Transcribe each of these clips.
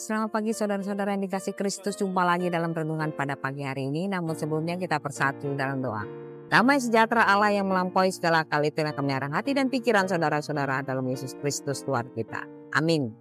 Selamat pagi saudara-saudara yang dikasih Kristus, jumpa lagi dalam renungan pada pagi hari ini. Namun sebelumnya kita bersatu dalam doa. Damai sejahtera Allah yang melampaui segala akal itu yang akan menyerang hati dan pikiran saudara-saudara dalam Yesus Kristus Tuhan kita. Amin.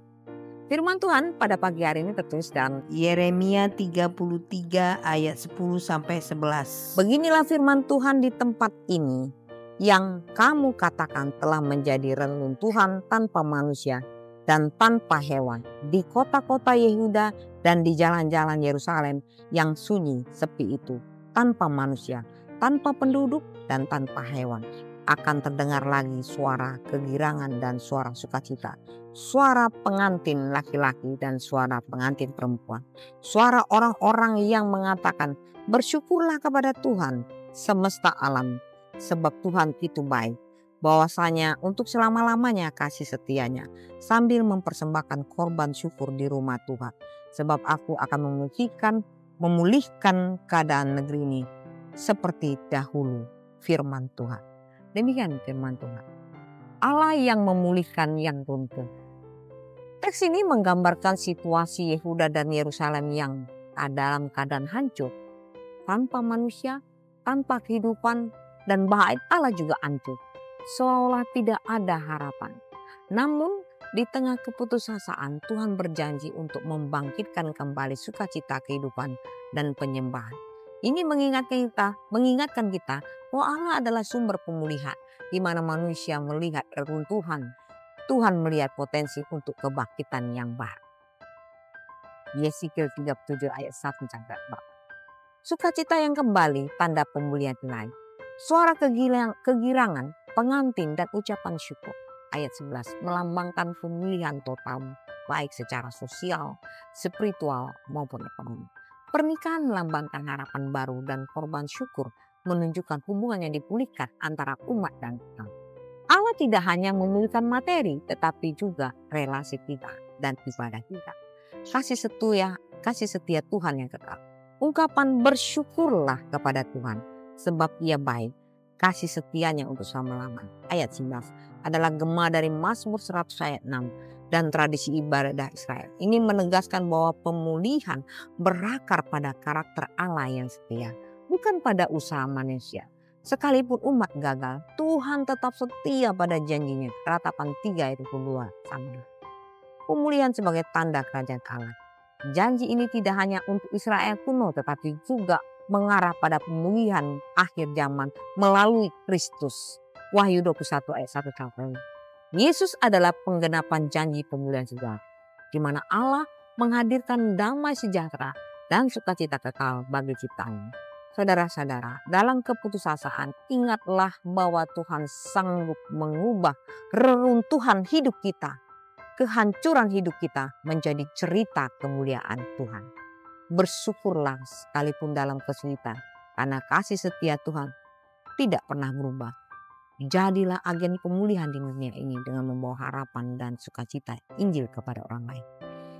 Firman Tuhan pada pagi hari ini tertulis dalam Yeremia 33 ayat 10-11. Beginilah firman Tuhan di tempat ini yang kamu katakan telah menjadi reruntuhan tanpa manusia dan tanpa hewan, di kota-kota Yehuda dan di jalan-jalan Yerusalem yang sunyi sepi itu, tanpa manusia, tanpa penduduk dan tanpa hewan. Akan terdengar lagi suara kegirangan dan suara sukacita, suara pengantin laki-laki dan suara pengantin perempuan, suara orang-orang yang mengatakan, bersyukurlah kepada Tuhan semesta alam, sebab Tuhan itu baik, bahwasanya untuk selama-lamanya kasih setianya, sambil mempersembahkan korban syukur di rumah Tuhan. Sebab aku akan memulihkan keadaan negeri ini seperti dahulu, firman Tuhan. Demikian firman Tuhan. Allah yang memulihkan yang runtuh. Teks ini menggambarkan situasi Yehuda dan Yerusalem yang dalam keadaan hancur, tanpa manusia, tanpa kehidupan, dan bait Allah juga hancur. Seolah-olah tidak ada harapan. Namun di tengah keputusasaan, Tuhan berjanji untuk membangkitkan kembali sukacita kehidupan dan penyembahan. Ini mengingatkan kita bahwa Allah adalah sumber pemulihan, di mana manusia melihat reruntuhan. Tuhan melihat potensi untuk kebangkitan yang baru. Yeskiel 37 ayat 1 sampai 4. Sukacita yang kembali, tanda pemulihan lain. Suara kegirangan, pengantin dan ucapan syukur. Ayat 11 melambangkan pemulihan total, baik secara sosial, spiritual maupun ekonomi. Pernikahan melambangkan harapan baru dan korban syukur menunjukkan hubungan yang dipulihkan antara umat dan Tuhan. Allah tidak hanya memulihkan materi, tetapi juga relasi kita dan ibadah kita. Kasih setia Tuhan yang kekal. Ungkapan bersyukurlah kepada Tuhan, sebab Ia baik. Kasih setianya untuk selama-lamanya. Ayat 11 adalah gema dari Mazmur 100 ayat 6 dan tradisi ibadah Israel. Ini menegaskan bahwa pemulihan berakar pada karakter Allah yang setia, bukan pada usaha manusia. Sekalipun umat gagal, Tuhan tetap setia pada janjinya. Ratapan 3 ayat 22 sampai. Pemulihan sebagai tanda kerajaan Allah. Janji ini tidak hanya untuk Israel kuno, tetapi juga mengarah pada pemulihan akhir zaman melalui Kristus. Wahyu 21 ayat 1 sampai. Yesus adalah penggenapan janji pemulihan sejarah, di mana Allah menghadirkan damai sejahtera dan sukacita kekal bagi ciptaannya. Saudara-saudara, dalam keputusasaan ingatlah bahwa Tuhan sanggup mengubah reruntuhan hidup kita, kehancuran hidup kita menjadi cerita kemuliaan Tuhan. Bersyukurlah sekalipun dalam kesulitan, karena kasih setia Tuhan tidak pernah berubah. Jadilah agen pemulihan di dunia ini dengan membawa harapan dan sukacita Injil kepada orang lain.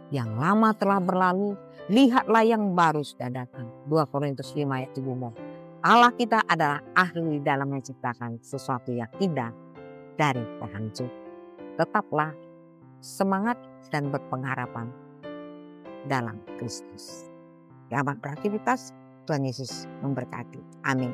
Yang lama telah berlalu, lihatlah yang baru sudah datang. 2 Korintus 5 ayat 17. Allah kita adalah ahli dalam menciptakan sesuatu yang indah dari terhancur. Tetaplah semangat dan berpengharapan dalam Kristus. Selamat beraktivitas, Tuhan Yesus memberkati. Amin.